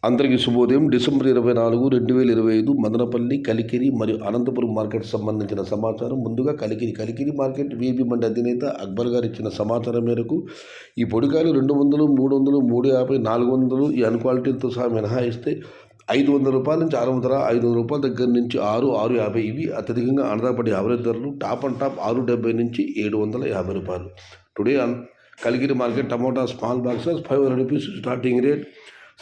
అందరికీ శుభోదయం. డిసెంబర్ 24, 2025 మదనపల్లి, కలికిరి మరియు అనంతపురం మార్కెట్ సంబంధించిన సమాచారం. ముందుగా కలికిరి మార్కెట్ వీబీ మండి అధినేత అక్బర్ గారు ఇచ్చిన సమాచారం మేరకు ఈ పొడికాయలు 200, 300, 350, 400 ఈ అన్క్వాలిటీలతో సహా మినహాయిస్తే 500 రూపాయల నుంచి 600, 500 రూపాయల దగ్గర నుంచి 650 ఇవి అత్యధికంగా అనదాపడి యావరేజ్ ధరలు. టాప్ అండ్ టాప్ 670 నుంచి 750 రూపాయలు. Today Kalikiri market tomato small boxes 500 rupees starting rate,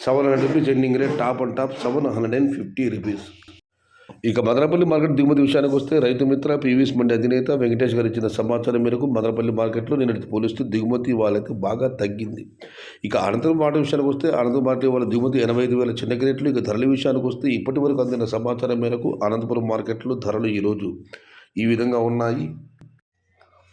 700 rupees ending rate, top and top 750 rupees. ఇక మదనపల్లి మార్కెట్ దిగుమతి విషయానికి వస్తే రైతు మిత్ర పీవీఎస్ మండి అధినేత వెంకటేష్ గారు ఇచ్చిన సమాచారం మేరకు మదనపల్లి మార్కెట్లో నిన్నటి పోలిస్తూ దిగుమతి వాళ్ళైతే బాగా తగ్గింది. ఇక అనంతరం మాట విషయానికి వస్తే అనంతపురం మార్కెట్ వాళ్ళ దిగుమతి 85,000 చిన్న క్రేట్లు. ఇక ధరల విషయానికి వస్తే ఇప్పటి వరకు అందిన సమాచారం మేరకు అనంతపురం మార్కెట్లో ధరలు ఈరోజు ఈ విధంగా ఉన్నాయి.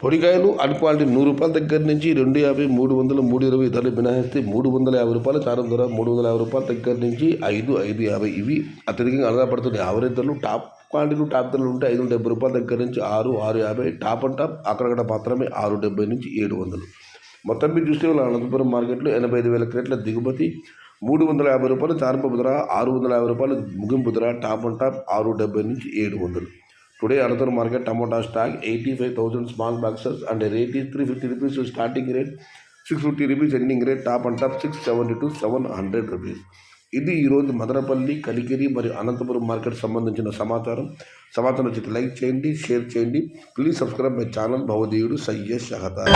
పొడికాయలు అన్క్వాలిటీ 100 రూపాయల దగ్గర నుంచి 250, 300, 320 ధరలు మినహాయిస్తే 350 రూపాయల చారం ధర, 350 రూపాయల దగ్గర నుంచి 550 ఇవి అత్యధికంగా ఆధారపడుతున్నాయి యావరేజ్ ధరలు. టాప్ క్వాలిటీలు టాప్ ధరలు ఉంటే 570 రూపాయల దగ్గర నుంచి 650, టాప్ అండ్ టాప్ అక్కడక్కడ మాత్రమే 670 నుంచి 700. మొత్తం మీరు చూస్తే అనంతపురం మార్కెట్లో 85,000 క్రేట్ల దిగుమతి, 350 రూపాయలు చారంపపు ధర, 650 రూపాయలు ముగింపు ధర, టాప్ అండ్ టాప్ 670 నుంచి 700. Today another market tomato stock 85,000 small boxes and the rate is 350 rupees starting rate, 650 rupees ending rate, top and top 670 to 700 rupees. ఇది ఈరోజు మదనపల్లి, కలికిరి మరియు అనంతపురం మార్కెట్ సంబంధించిన సమాచారం. నచ్చితే లైక్ చేయండి, షేర్ చేయండి. ప్లీజ్ సబ్స్క్రైబ్ మై ఛానల్ భవదీయుడు సయ్యద్ షహతార్.